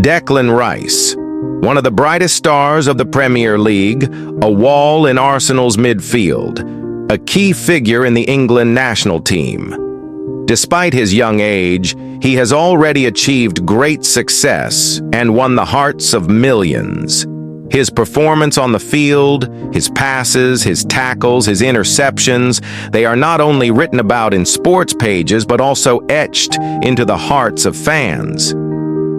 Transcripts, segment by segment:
Declan Rice, one of the brightest stars of the Premier League, a wall in Arsenal's midfield, a key figure in the England national team. Despite his young age, he has already achieved great success and won the hearts of millions. His performance on the field, his passes, his tackles, his interceptions, they are not only written about in sports pages but also etched into the hearts of fans.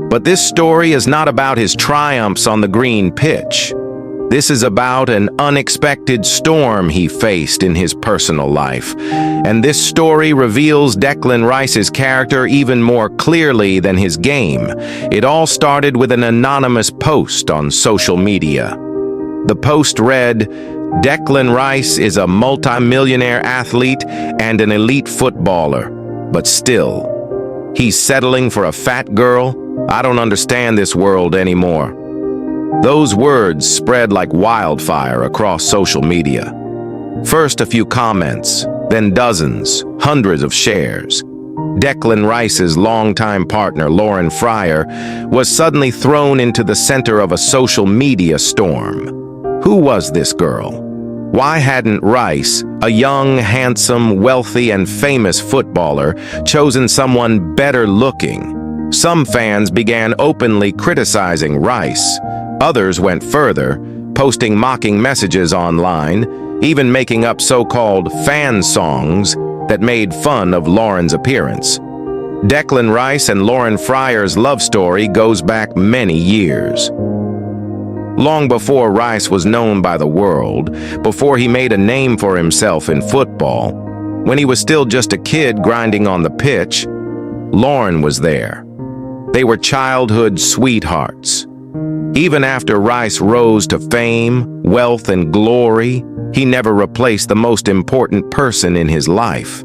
But this story is not about his triumphs on the green pitch. This is about an unexpected storm he faced in his personal life. And this story reveals Declan Rice's character even more clearly than his game. It all started with an anonymous post on social media. The post read, "Declan Rice is a multimillionaire athlete and an elite footballer, but still, he's settling for a fat girl? I don't understand this world anymore." Those words spread like wildfire across social media. First a few comments, then dozens, hundreds of shares. Declan Rice's longtime partner, Lauren Fryer, was suddenly thrown into the center of a social media storm. Who was this girl? Why hadn't Rice, a young, handsome, wealthy, and famous footballer, chosen someone better looking? Some fans began openly criticizing Rice. Others went further, posting mocking messages online, even making up so-called fan songs that made fun of Lauren's appearance. Declan Rice and Lauren Fryer's love story goes back many years. Long before Rice was known by the world, before he made a name for himself in football, when he was still just a kid grinding on the pitch, Lauren was there. They were childhood sweethearts. Even after Rice rose to fame, wealth, and glory, he never replaced the most important person in his life.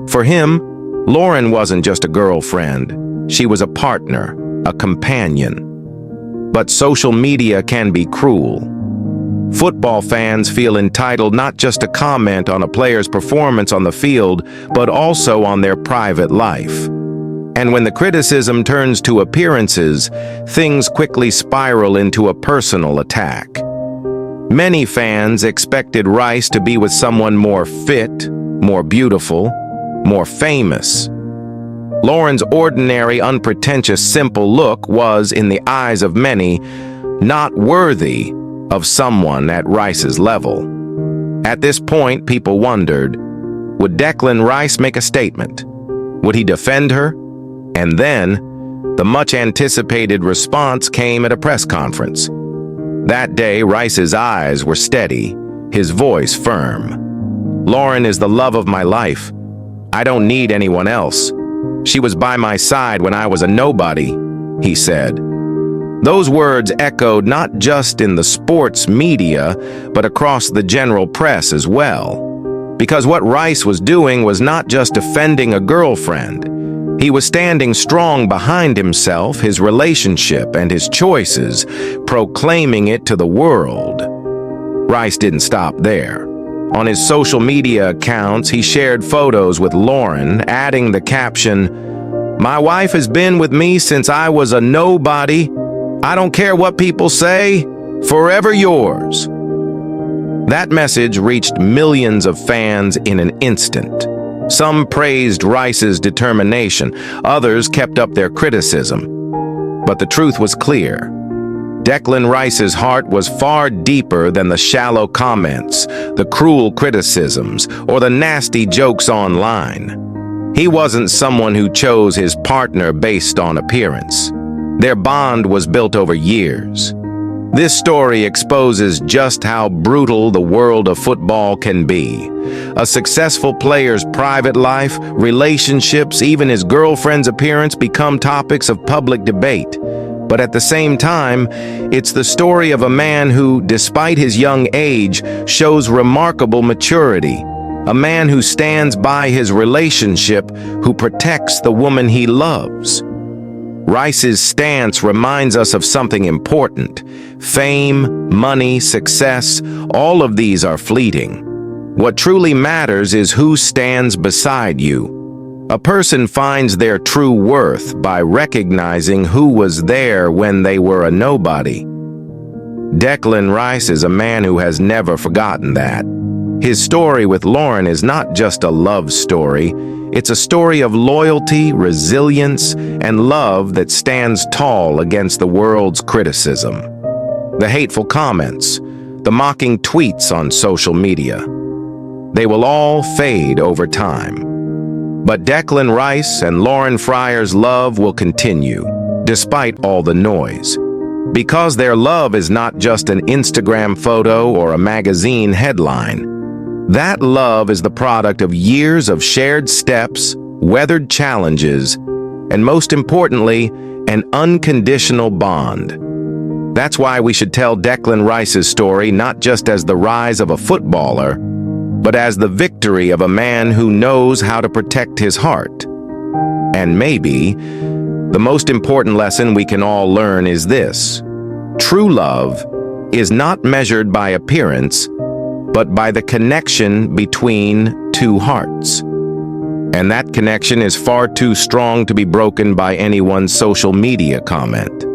For him, Lauren wasn't just a girlfriend. She was a partner, a companion. But social media can be cruel. Football fans feel entitled not just to comment on a player's performance on the field, but also on their private life. And when the criticism turns to appearances, things quickly spiral into a personal attack. Many fans expected Rice to be with someone more fit, more beautiful, more famous. Lauren's ordinary, unpretentious, simple look was, in the eyes of many, not worthy of someone at Rice's level. At this point, people wondered, would Declan Rice make a statement? Would he defend her? And then, the much-anticipated response came at a press conference. That day, Rice's eyes were steady, his voice firm. "Lauren is the love of my life. I don't need anyone else. She was by my side when I was a nobody," he said. Those words echoed not just in the sports media, but across the general press as well. Because what Rice was doing was not just defending a girlfriend. He was standing strong behind himself, his relationship, and his choices, proclaiming it to the world. Rice didn't stop there. On his social media accounts, he shared photos with Lauren, adding the caption, "My wife has been with me since I was a nobody. I don't care what people say. Forever yours." That message reached millions of fans in an instant. Some praised Rice's determination, others kept up their criticism. But the truth was clear. Declan Rice's heart was far deeper than the shallow comments, the cruel criticisms, or the nasty jokes online. He wasn't someone who chose his partner based on appearance. Their bond was built over years. This story exposes just how brutal the world of football can be. A successful player's private life, relationships, even his girlfriend's appearance become topics of public debate. But at the same time, it's the story of a man who, despite his young age, shows remarkable maturity. A man who stands by his relationship, who protects the woman he loves. Rice's stance reminds us of something important. Fame, money, success, all of these are fleeting. What truly matters is who stands beside you. A person finds their true worth by recognizing who was there when they were a nobody. Declan Rice is a man who has never forgotten that. His story with Lauren is not just a love story, it's a story of loyalty, resilience, and love that stands tall against the world's criticism. The hateful comments, the mocking tweets on social media, they will all fade over time. But Declan Rice and Lauren Fryer's love will continue, despite all the noise. Because their love is not just an Instagram photo or a magazine headline. That love is the product of years of shared steps, weathered challenges, and most importantly, an unconditional bond. That's why we should tell Declan Rice's story not just as the rise of a footballer, but as the victory of a man who knows how to protect his heart. And maybe, the most important lesson we can all learn is this: true love is not measured by appearance, but by the connection between two hearts. And that connection is far too strong to be broken by anyone's social media comment.